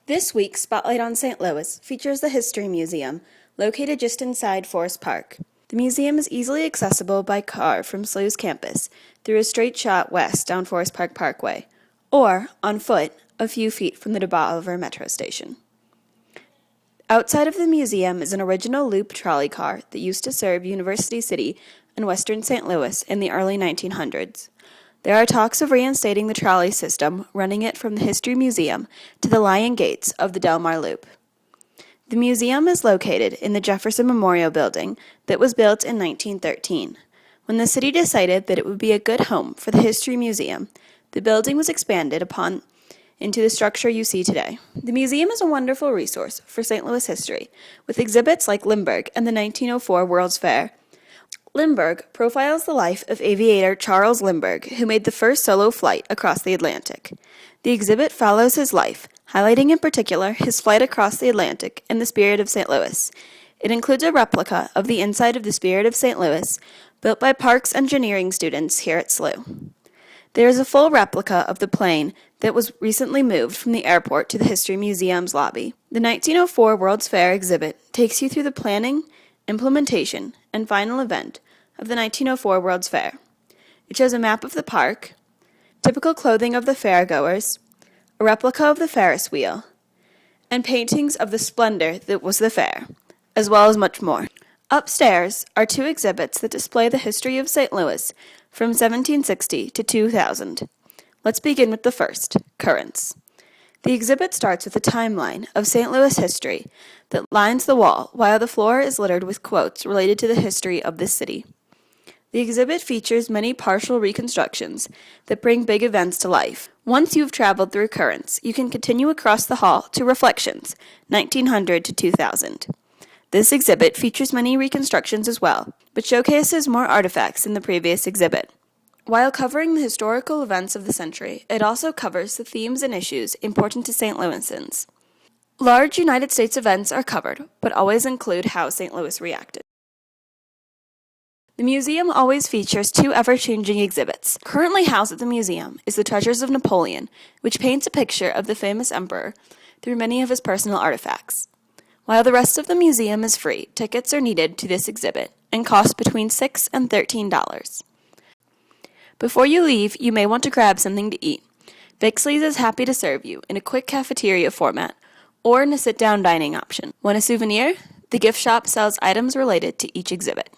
This week's Spotlight on St. Louis features the History Museum, located just inside Forest Park. The museum is easily accessible by car from SLU's campus through a straight shot west down Forest Park Parkway, or on foot a few feet from the DeBoliver metro station. Outside of the museum is an original loop trolley car that used to serve University City and western St. Louis in the early 1900s. There are talks of reinstating the trolley system, running it from the History Museum to the Lion Gates of the Delmar Loop. The museum is located in the Jefferson Memorial building that was built in 1913. When the city decided that it would be a good home for the History Museum, the building was expanded upon into the structure you see today. The museum is a wonderful resource for St. Louis history, with exhibits like Lindbergh and the 1904 World's Fair. Lindbergh profiles the life of aviator Charles Lindbergh, who made the first solo flight across the Atlantic. The exhibit follows his life, highlighting in particular his flight across the Atlantic in the Spirit of St. Louis. It includes a replica of the inside of the Spirit of St. Louis, built by Parks engineering students here at SLU. There is a full replica of the plane that was recently moved from the airport to the History Museum's lobby. The 1904 World's Fair exhibit takes you through the planning, implementation, and final event of the 1904 World's Fair. It shows a map of the park, typical clothing of the fairgoers, a replica of the Ferris wheel, and paintings of the splendor that was the fair, as well as much more. Upstairs are two exhibits that display the history of St. Louis from 1760 to 2000. Let's begin with the first, Currents. The exhibit starts with a timeline of St. Louis history that lines the wall, while the floor is littered with quotes related to the history of this city. The exhibit features many partial reconstructions that bring big events to life. Once you've traveled through Currents, you can continue across the hall to Reflections, 1900 to 2000. This exhibit features many reconstructions as well, but showcases more artifacts than the previous exhibit. While covering the historical events of the century, it also covers the themes and issues important to St. Louisans. Large United States events are covered, but always include how St. Louis reacted. The museum always features two ever-changing exhibits. Currently housed at the museum is the Treasures of Napoleon, which paints a picture of the famous emperor through many of his personal artifacts. While the rest of the museum is free, tickets are needed to this exhibit and cost between $6 and $13. Before you leave, you may want to grab something to eat. Bixley's is happy to serve you in a quick cafeteria format or in a sit-down dining option. Want a souvenir? The gift shop sells items related to each exhibit.